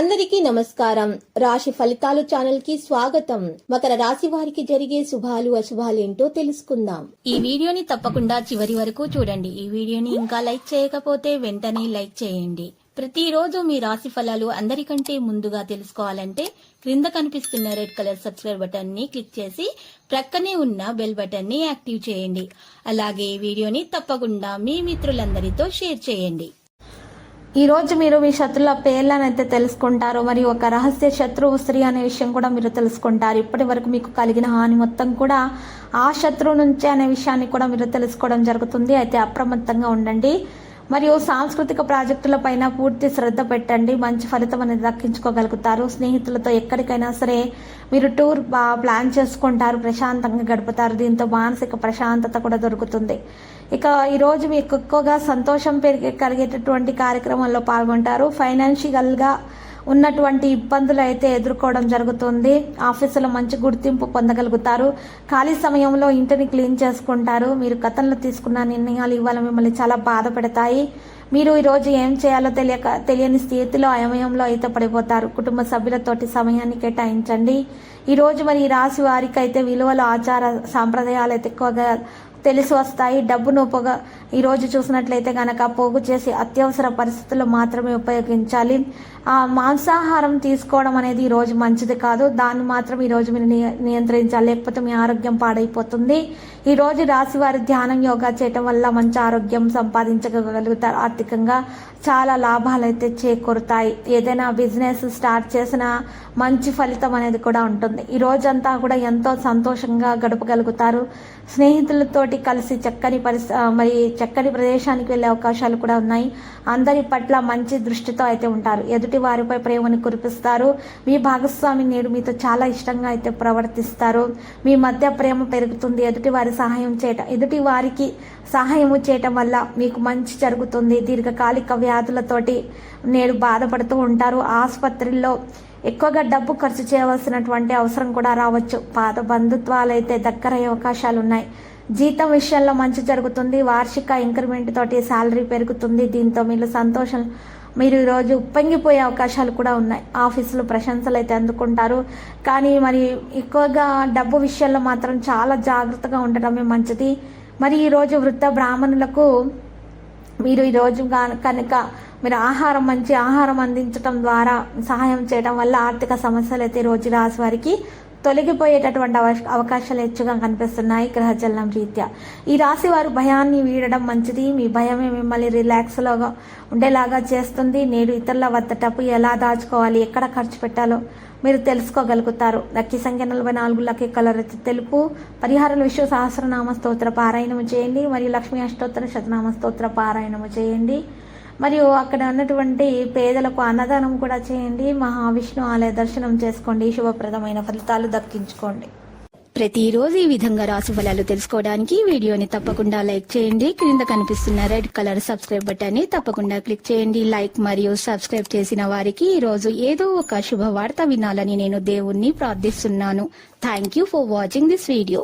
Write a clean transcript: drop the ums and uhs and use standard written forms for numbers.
అందరికీ నమస్కారం. రాశి ఫలితాలు ఛానల్ కి స్వాగతం. మకర రాశి వారికి జరిగే శుభాలు అశుభాలు ఏంటో తెలుసుకుందాం. ఈ వీడియోని తప్పకుండా చివరి వరకు చూడండి. ఈ వీడియోని ఇంకా లైక్ చేయకపోతే వెంటనే లైక్ చేయండి. ప్రతిరోజు మీ రాశి ఫలాలు అందరికంటే ముందుగా తెలుసుకోవాలంటే క్రింద కనిపిస్తున్న రెడ్ కలర్ సబ్స్క్రైబ్ బటన్ ని క్లిక్ చేసి ప్రక్కనే ఉన్న బెల్ బటన్ ని యాక్టివ్ చేయండి. అలాగే ఈ వీడియోని తప్పకుండా మీ మిత్రులందరితో షేర్ చేయండి. ఈ రోజు మీరు మీ శత్రుల పేర్లను అయితే తెలుసుకుంటారు. మరియు ఒక రహస్య శత్రువు స్త్రీ అనే విషయం కూడా మీరు తెలుసుకుంటారు. ఇప్పటి వరకు మీకు కలిగిన హాని మొత్తం కూడా ఆ శత్రువు నుంచే అనే విషయాన్ని కూడా మీరు తెలుసుకోవడం జరుగుతుంది. అయితే అప్రమత్తంగా ఉండండి. మరియు సాంస్కృతిక ప్రాజెక్టుల పైన పూర్తి శ్రద్ధ పెట్టండి. మంచి ఫలితం అనేది దక్కించుకోగలుగుతారు. స్నేహితులతో ఎక్కడికైనా సరే మీరు టూర్ ప్లాన్ చేసుకుంటారు, ప్రశాంతంగా గడుపుతారు. దీంతో మానసిక ప్రశాంతత కూడా దొరుకుతుంది. ఇక ఈరోజు మీకు ఎక్కువగా సంతోషం కలిగేటటువంటి కార్యక్రమాల్లో పాల్గొంటారు. ఫైనాన్షియల్గా ఉన్నటువంటి ఇబ్బందులు అయితే ఎదుర్కోవడం జరుగుతుంది. ఆఫీసులో మంచి గుర్తింపు పొందగలుగుతారు. ఖాళీ సమయంలో ఇంటిని క్లీన్ చేసుకుంటారు. మీరు గతంలో తీసుకున్న నిర్ణయాలు ఇవాళ మిమ్మల్ని చాలా బాధ పెడతాయి. మీరు ఈరోజు ఏం చేయాలో తెలియని స్థితిలో అయమయంలో అయితే పడిపోతారు. కుటుంబ సభ్యులతోటి సమయాన్ని కేటాయించండి. ఈరోజు మరి ఈ రాశి వారికి అయితే విలువలు, ఆచార సాంప్రదాయాలు అయితే ఎక్కువగా తెలిసి వస్తాయి. డబ్బును ఈరోజు చూసినట్లయితే గనక పోగు చేసి అత్యవసర పరిస్థితుల్లో మాత్రమే ఉపయోగించాలి. మాంసాహారం తీసుకోవడం అనేది ఈరోజు మంచిది కాదు. దాన్ని మాత్రం ఈరోజు మీరు నియంత్రించాలి, లేకపోతే మీ ఆరోగ్యం పాడైపోతుంది. ఈరోజు రాశి వారి ధ్యానం, యోగా చేయటం వల్ల మంచి ఆరోగ్యం సంపాదించగలుగుతారు. ఆర్థికంగా చాలా లాభాలు అయితే చేకూరుతాయి. ఏదైనా బిజినెస్ స్టార్ట్ చేసినా మంచి ఫలితం అనేది కూడా ఉంటుంది. ఈ రోజంతా కూడా ఎంతో సంతోషంగా గడపగలుగుతారు. స్నేహితులతోటి కలిసి చక్కని ప్రదేశానికి వెళ్ళే అవకాశాలు కూడా ఉన్నాయి. అందరి పట్ల మంచి దృష్టితో అయితే ఉంటారు. ఎదుటి వారిపై ప్రేమను కురిపిస్తారు. మీ భాగస్వామి నేడు మీతో చాలా ఇష్టంగా అయితే ప్రవర్తిస్తారు. మీ మధ్య ప్రేమ పెరుగుతుంది. ఎదుటి వారికి సహాయము చేయటం వల్ల మీకు మంచి జరుగుతుంది. దీర్ఘకాలిక వ్యాధులతోటి నేడు బాధపడుతూ ఉంటారు. ఆసుపత్రిలో ఎక్కువగా డబ్బు ఖర్చు చేయవలసినటువంటి అవసరం కూడా రావచ్చు. పాత బంధుత్వాలు అయితే దగ్గరయ్యే అవకాశాలు ఉన్నాయి. జీతం విషయంలో మంచి జరుగుతుంది. వార్షిక ఇంక్రిమెంట్ తోటి శాలరీ పెరుగుతుంది. దీంతో మీరు ఈరోజు ఉప్పొంగిపోయే అవకాశాలు కూడా ఉన్నాయి. ఆఫీసులో ప్రశంసలు అయితే అందుకుంటారు. కానీ మరి ఎక్కువగా డబ్బు విషయంలో మాత్రం చాలా జాగ్రత్తగా ఉండటమే మంచిది. మరి ఈరోజు వృద్ధ బ్రాహ్మణులకు మీరు ఈరోజు కనుక మీరు మంచి ఆహారం అందించడం ద్వారా సహాయం చేయడం వల్ల ఆర్థిక సమస్యలు అయితే రోజు రాశి వారికి తొలగిపోయేటటువంటి అవకాశాలు ఎక్కువగా కనిపిస్తున్నాయి గ్రహచలనం రీత్యా. ఈ రాశి వారు భయాన్ని వీడడం మంచిది. మీ భయమే మిమ్మల్ని రిలాక్స్లోగా ఉండేలాగా చేస్తుంది. నేడు ఇతరుల వద్ద డబ్బు ఎలా దాచుకోవాలి, ఎక్కడ ఖర్చు పెట్టాలో మీరు తెలుసుకోగలుగుతారు. లక్కీ సంఖ్య 44, లక్కీ కలర్ అయితే తెలుపు. పరిహారాల విశ్వ సహస్రనామ స్తోత్ర పారాయణము చేయండి. మరియు లక్ష్మీ అష్టోత్తర శతనామ స్తోత్ర పారాయణము చేయండి. మరియు అక్కడ ఉన్నటువంటి పేదలకు అన్నదానం కూడా చేయండి. మహావిష్ణు ఆలయ దర్శనం చేసుకోండి. శుభప్రదమైన ఫలితాలు దక్కించుకోండి. ప్రతిరోజు ఈ విధంగా రాశి ఫలాలు తెలుసుకోవడానికి వీడియోని తప్పకుండా లైక్ చేయండి. క్రింద కనిపిస్తున్న రెడ్ కలర్ సబ్స్క్రైబ్ బటన్ ని తప్పకుండా క్లిక్ చేయండి. లైక్ మరియు సబ్స్క్రైబ్ చేసిన వారికి ఈ రోజు ఏదో ఒక శుభవార్త వినాలని నేను దేవుణ్ణి ప్రార్థిస్తున్నాను. Thank you for watching this video.